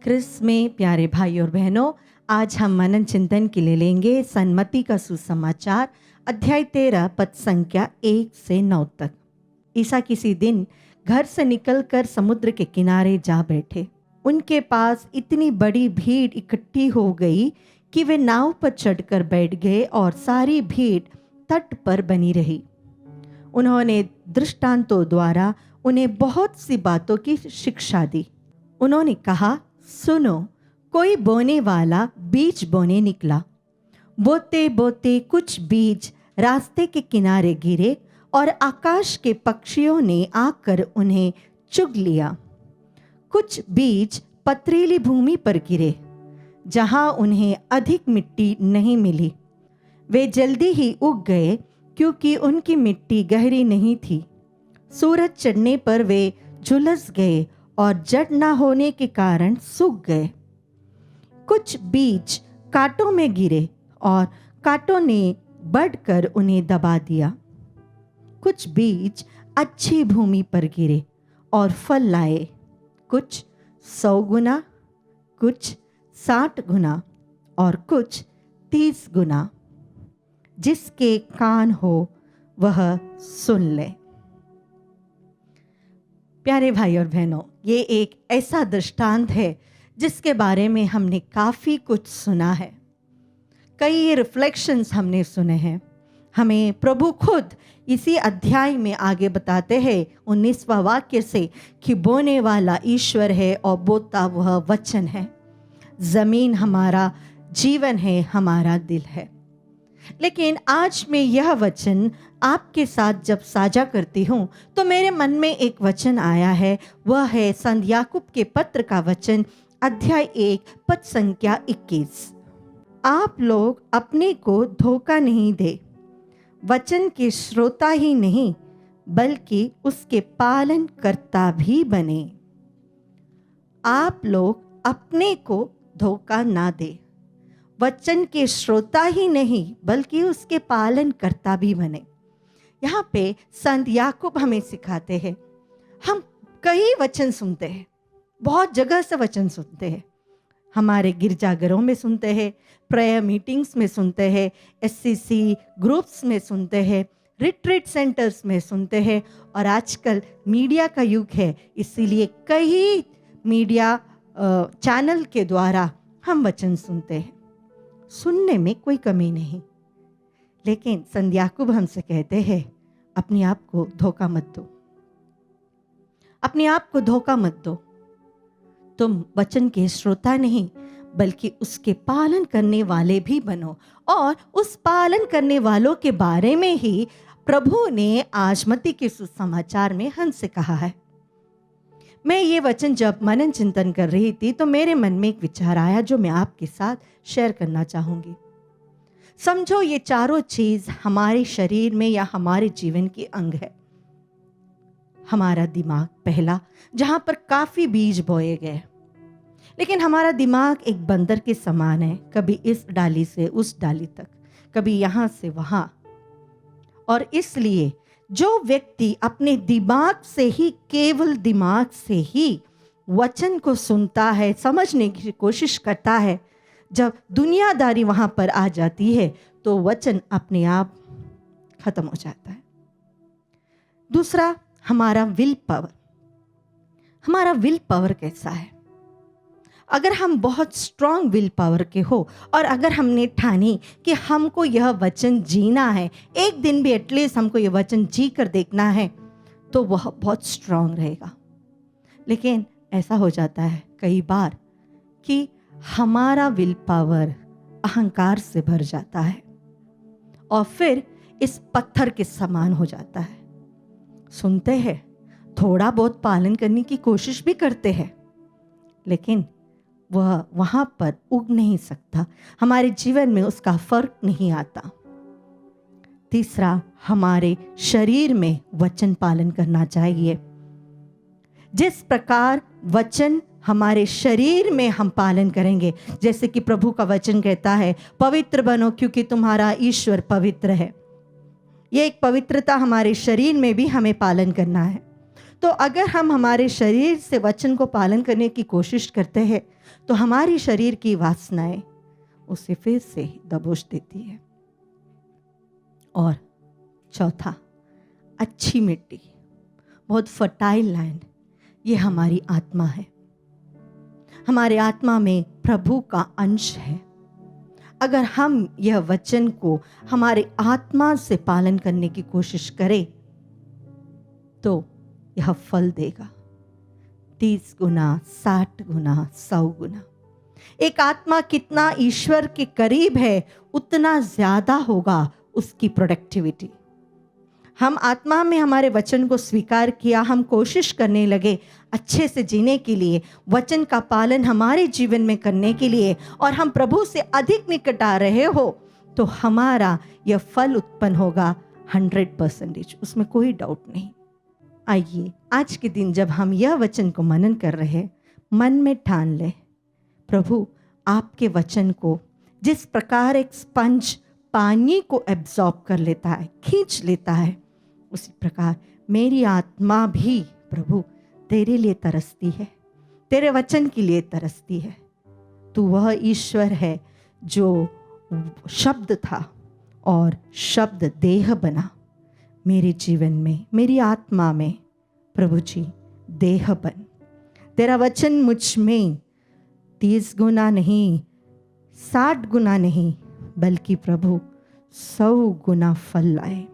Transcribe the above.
Chris में प्यारे भाई और बहनों, आज हम मनन चिंतन के लिए लेंगे सन्मति का सुसमाचार अध्याय 13 पद संख्या 1 से 9 तक। ईसा किसी दिन घर से निकलकर समुद्र के किनारे जा बैठे। उनके पास इतनी बड़ी भीड़ इकट्ठी हो गई कि वे नाव पर चढ़कर बैठ गए और सारी भीड़ तट पर बनी रही। उन्होंने दृष्टांतों द्वारा उन्हें बहुत सी बातों की शिक्षा दी। उन्होंने कहा, सुनो, कोई बोने वाला बीज बोने निकला। बोते बोते कुछ बीज रास्ते के किनारे गिरे और आकाश के पक्षियों ने आकर उन्हें चुग लिया। कुछ बीज पथरीली भूमि पर गिरे, जहां उन्हें अधिक मिट्टी नहीं मिली। वे जल्दी ही उग गए, क्योंकि उनकी मिट्टी गहरी नहीं थी। सूरज चढ़ने पर वे झुलस गए और जड़ न होने के कारण सूख गए। कुछ बीज कांटों में गिरे और कांटों ने बढ़कर उन्हें दबा दिया। कुछ बीज अच्छी भूमि पर गिरे और फल लाए, कुछ 100 गुना, कुछ 60 गुना और कुछ 30 गुना। जिसके कान हो वह सुन ले। प्यारे भाई और बहनों, ये एक ऐसा दृष्टांत है जिसके बारे में हमने काफ़ी कुछ सुना है। कई रिफ्लेक्शंस हमने सुने हैं। हमें प्रभु खुद इसी अध्याय में आगे बताते हैं 19वां वाक्य से कि बोने वाला ईश्वर है और बोता वह वचन है। ज़मीन हमारा जीवन है, हमारा दिल है। लेकिन आज मैं यह वचन आपके साथ जब साझा करती हूँ तो मेरे मन में एक वचन आया है। वह है संत याकूब के पत्र का वचन अध्याय 1 पद संख्या 21। आप लोग अपने को धोखा नहीं दे, वचन के श्रोता ही नहीं बल्कि उसके पालन करता भी बने। आप लोग अपने को धोखा ना दे, वचन के श्रोता ही नहीं बल्कि उसके पालन करता भी बने। यहाँ पे संत याकूब हमें सिखाते हैं। हम कई वचन सुनते हैं, बहुत जगह से वचन सुनते हैं। हमारे गिरजाघरों में सुनते हैं, प्रेयर मीटिंग्स में सुनते हैं, एससीसी ग्रुप्स में सुनते हैं, रिट्रीट सेंटर्स में सुनते हैं, और आजकल मीडिया का युग है, इसीलिए कई मीडिया चैनल के द्वारा हम वचन सुनते हैं। सुनने में कोई कमी नहीं, लेकिन संत याकूब हमसे कहते हैं, अपने आप को धोखा मत दो, अपने आप को धोखा मत दो। तुम वचन के श्रोता नहीं बल्कि उसके पालन करने वाले भी बनो। और उस पालन करने वालों के बारे में ही प्रभु ने आज मत्ती के सुसमाचार में हमसे कहा है। मैं ये वचन जब मनन चिंतन कर रही थी तो मेरे मन में एक विचार आया जो मैं आपके साथ शेयर करना चाहूँगी। समझो, ये चारों चीज़ हमारे शरीर में या हमारे जीवन की अंग है। हमारा दिमाग पहला, जहाँ पर काफ़ी बीज बोए गए, लेकिन हमारा दिमाग एक बंदर के समान है, कभी इस डाली से उस डाली तक, कभी यहाँ से वहाँ। और इसलिए जो व्यक्ति अपने दिमाग से ही, केवल दिमाग से ही वचन को सुनता है, समझने की कोशिश करता है, जब दुनियादारी वहाँ पर आ जाती है तो वचन अपने आप खत्म हो जाता है। दूसरा, हमारा विल पावर। हमारा विल पावर कैसा है? अगर हम बहुत स्ट्रांग विल पावर के हो और अगर हमने ठानी कि हमको यह वचन जीना है, एक दिन भी एटलीस्ट हमको यह वचन जी कर देखना है, तो वह बहुत स्ट्रांग रहेगा। लेकिन ऐसा हो जाता है कई बार कि हमारा विल पावर अहंकार से भर जाता है और फिर इस पत्थर के समान हो जाता है। सुनते हैं, थोड़ा बहुत पालन करने की कोशिश भी करते हैं, लेकिन वह वहाँ पर उग नहीं सकता, हमारे जीवन में उसका फर्क नहीं आता। तीसरा, हमारे शरीर में वचन पालन करना चाहिए। जिस प्रकार वचन हमारे शरीर में हम पालन करेंगे, जैसे कि प्रभु का वचन कहता है, पवित्र बनो क्योंकि तुम्हारा ईश्वर पवित्र है। ये एक पवित्रता हमारे शरीर में भी हमें पालन करना है। तो अगर हम हमारे शरीर से वचन को पालन करने की कोशिश करते हैं तो हमारी शरीर की वासनाएं उसे फिर से दबोच देती है। और चौथा, अच्छी मिट्टी, बहुत फर्टाइल लैंड, ये हमारी आत्मा है। हमारे आत्मा में प्रभु का अंश है। अगर हम यह वचन को हमारे आत्मा से पालन करने की कोशिश करें तो यह फल देगा 30 गुना, 60 गुना, 100 गुना। एक आत्मा कितना ईश्वर के करीब है उतना ज्यादा होगा उसकी प्रोडक्टिविटी। हम आत्मा में हमारे वचन को स्वीकार किया, हम कोशिश करने लगे अच्छे से जीने के लिए, वचन का पालन हमारे जीवन में करने के लिए, और हम प्रभु से अधिक निकट आ रहे हो तो हमारा यह फल उत्पन्न होगा 100%, उसमें कोई डाउट नहीं। आइए आज के दिन जब हम यह वचन को मनन कर रहे हैं, मन में ठान ले, प्रभु आपके वचन को जिस प्रकार एक स्पंज पानी को एब्जॉर्ब कर लेता है, खींच लेता है, उसी प्रकार मेरी आत्मा भी प्रभु तेरे लिए तरसती है, तेरे वचन के लिए तरसती है। तू वह ईश्वर है जो शब्द था और शब्द देह बना मेरे जीवन में, मेरी आत्मा में। प्रभु जी देह बन, तेरा वचन मुझ में 30 गुना नहीं, 60 गुना नहीं, बल्कि प्रभु 100 गुना फल लाए।